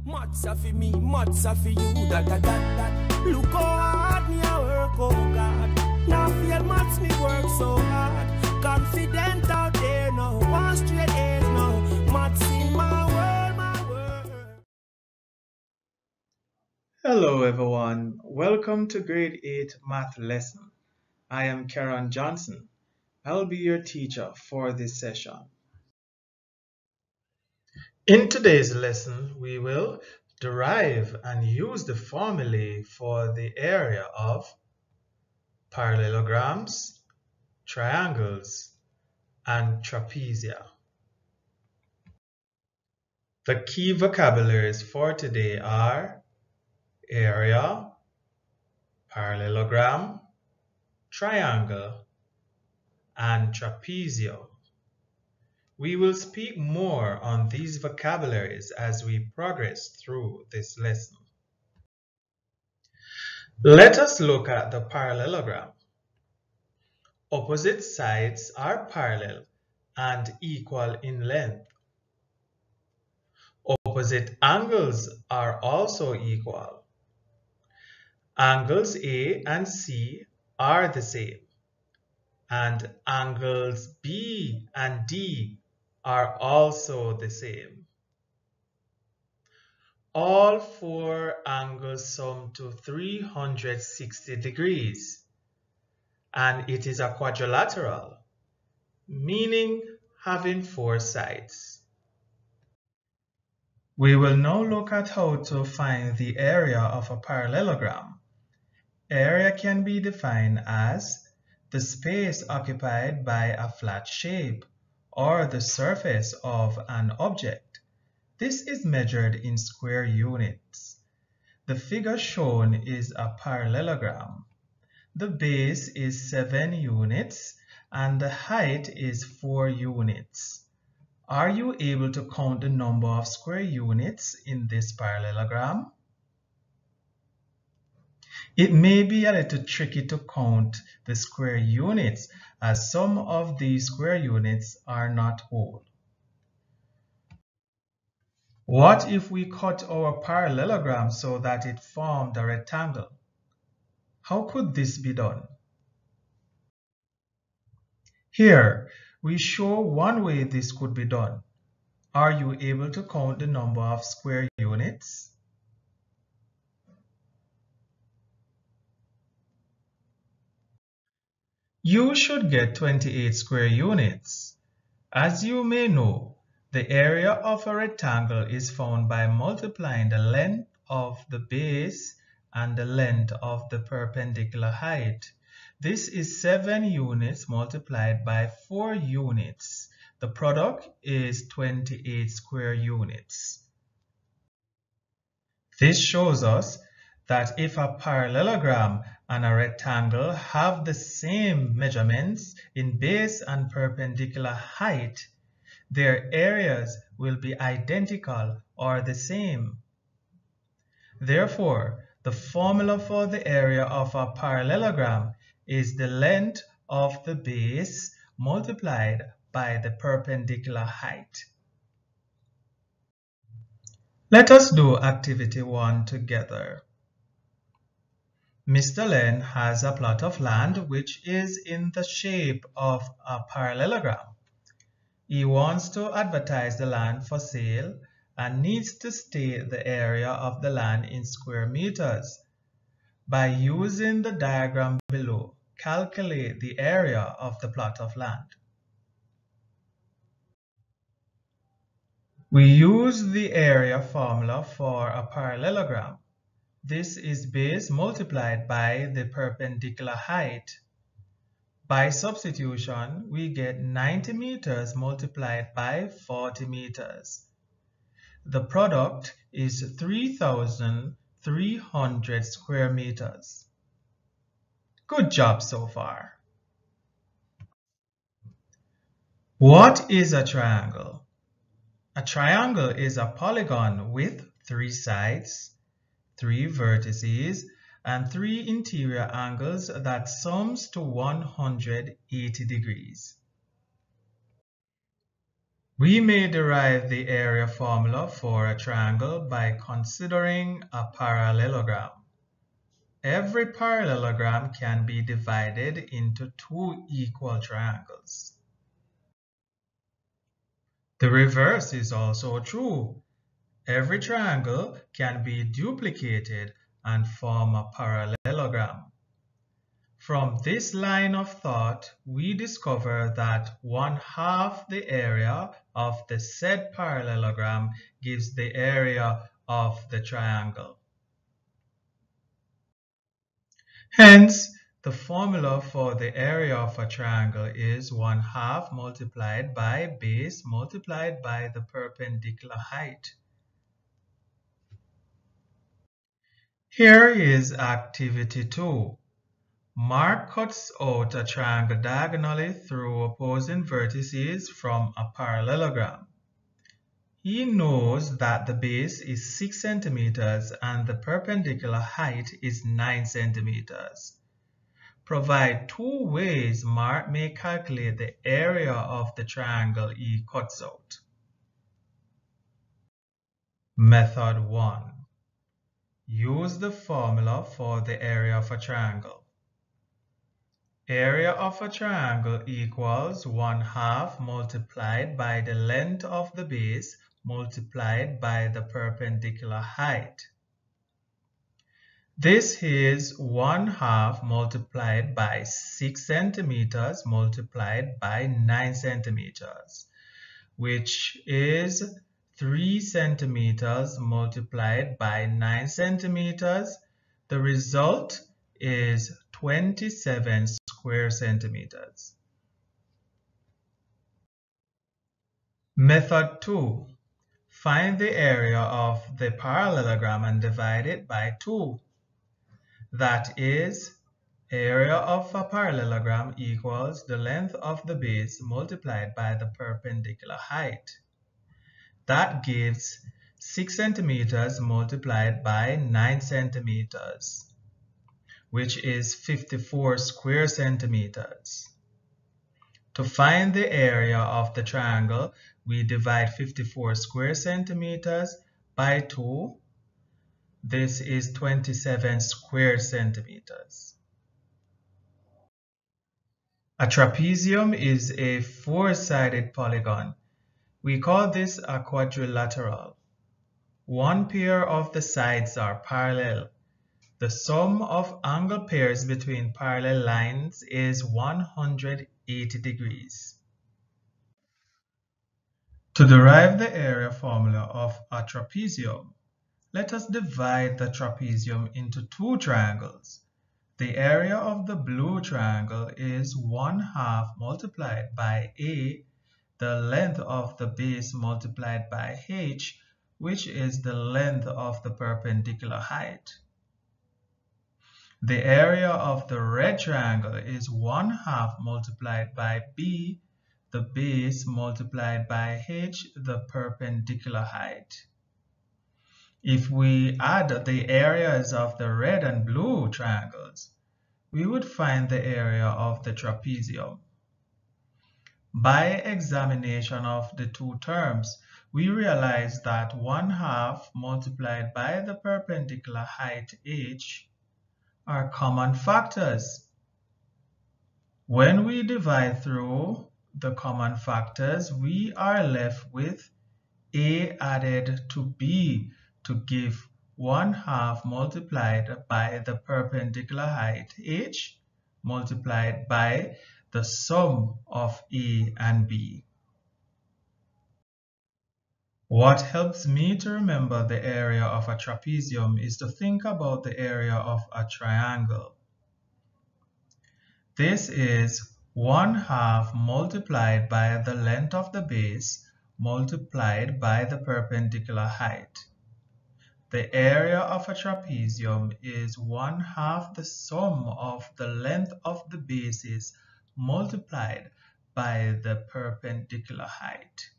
Matza for me, matza for you, that. Look how hard me I work, oh God. Now feel maths me work so hard. Confident out there, no. One straight A's, no. Maths in my world, my world. Hello everyone, welcome to grade 8 math lesson. I am Karen Johnson. I'll be your teacher for this session. In today's lesson, we will derive and use the formulae for the area of parallelograms, triangles, and trapezia. The key vocabularies for today are area, parallelogram, triangle, and trapezium. We will speak more on these vocabularies as we progress through this lesson. Let us look at the parallelogram. Opposite sides are parallel and equal in length. Opposite angles are also equal. Angles A and C are the same, and angles B and D are also the same. All four angles sum to 360 degrees, and it is a quadrilateral, meaning having four sides. We will now look at how to find the area of a parallelogram. Area can be defined as the space occupied by a flat shape or the surface of an object. This is measured in square units. The figure shown is a parallelogram. The base is 7 units and the height is 4 units. Are you able to count the number of square units in this parallelogram? It may be a little tricky to count the square units as some of these square units are not whole. What if we cut our parallelogram so that it formed a rectangle? How could this be done? Here, we show one way this could be done. Are you able to count the number of square units? You should get 28 square units. As you may know, the area of a rectangle is found by multiplying the length of the base and the length of the perpendicular height. This is 7 units multiplied by 4 units. The product is 28 square units. This shows us that if a parallelogram and a rectangle have the same measurements in base and perpendicular height, their areas will be identical or the same. Therefore, the formula for the area of a parallelogram is the length of the base multiplied by the perpendicular height. Let us do activity 1 together. Mr. Len has a plot of land which is in the shape of a parallelogram. He wants to advertise the land for sale and needs to state the area of the land in square meters. By using the diagram below, calculate the area of the plot of land. We use the area formula for a parallelogram. This is base multiplied by the perpendicular height. By substitution, we get 90 meters multiplied by 40 meters. The product is 3,300 square meters. Good job so far. What is a triangle? A triangle is a polygon with 3 sides, 3 vertices, and 3 interior angles that sums to 180 degrees. We may derive the area formula for a triangle by considering a parallelogram. Every parallelogram can be divided into two equal triangles. The reverse is also true. Every triangle can be duplicated and form a parallelogram. From this line of thought, we discover that 1/2 the area of the said parallelogram gives the area of the triangle. Hence, the formula for the area of a triangle is 1/2 multiplied by base multiplied by the perpendicular height. Here is activity 2. Mark cuts out a triangle diagonally through opposing vertices from a parallelogram. He knows that the base is 6 centimeters and the perpendicular height is 9 centimeters. Provide two ways Mark may calculate the area of the triangle he cuts out. Method 1. Use the formula for the area of a triangle. Area of a triangle equals 1/2 multiplied by the length of the base multiplied by the perpendicular height. This is 1/2 multiplied by 6 centimeters multiplied by 9 centimeters, which is 3 centimeters multiplied by 9 centimeters. The result is 27 square centimeters. Method 2. Find the area of the parallelogram and divide it by 2. That is, area of a parallelogram equals the length of the base multiplied by the perpendicular height. That gives 6 centimeters multiplied by 9 centimeters, which is 54 square centimeters. To find the area of the triangle, we divide 54 square centimeters by 2. This is 27 square centimeters. A trapezium is a four-sided polygon. We call this a quadrilateral. One pair of the sides are parallel. The sum of angle pairs between parallel lines is 180 degrees. To derive the area formula of a trapezium, let us divide the trapezium into two triangles. The area of the blue triangle is 1/2 multiplied by A, the length of the base multiplied by H, which is the length of the perpendicular height. The area of the red triangle is 1/2 multiplied by B, the base multiplied by H, the perpendicular height. If we add the areas of the red and blue triangles, we would find the area of the trapezium. By examination of the two terms, we realize that 1/2 multiplied by the perpendicular height h are common factors. When we divide through the common factors, we are left with A added to B to give 1/2 multiplied by the perpendicular height h multiplied by the sum of A and B. What helps me to remember the area of a trapezium is to think about the area of a triangle. This is 1/2 multiplied by the length of the base multiplied by the perpendicular height. The area of a trapezium is 1/2 the sum of the length of the bases multiplied by the perpendicular height.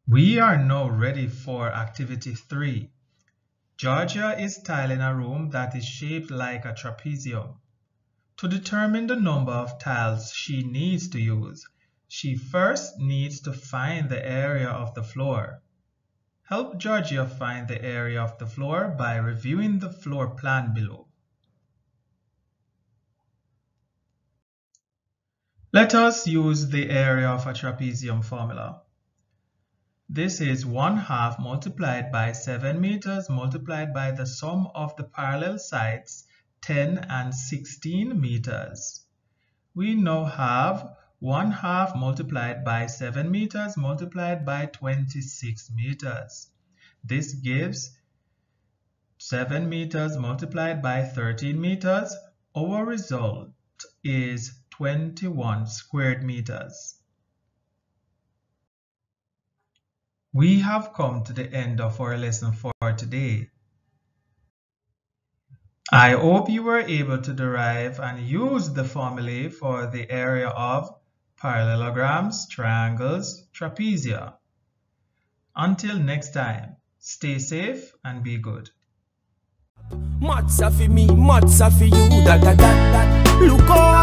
We are now ready for activity 3. Georgia is tiling a room that is shaped like a trapezium. To determine the number of tiles she needs to use, she first needs to find the area of the floor. Help Georgia find the area of the floor by reviewing the floor plan below. Let us use the area of a trapezium formula. This is 1/2 multiplied by 7 meters multiplied by the sum of the parallel sides 10 and 16 meters. We now have 1/2 multiplied by 7 meters multiplied by 26 meters. This gives 7 meters multiplied by 13 meters. Our result is 21 squared meters. We have come to the end of our lesson for today. I hope you were able to derive and use the formulae for the area of parallelograms, triangles, trapezia. Until next time, stay safe and be good. Much for me, much for you. That. Look how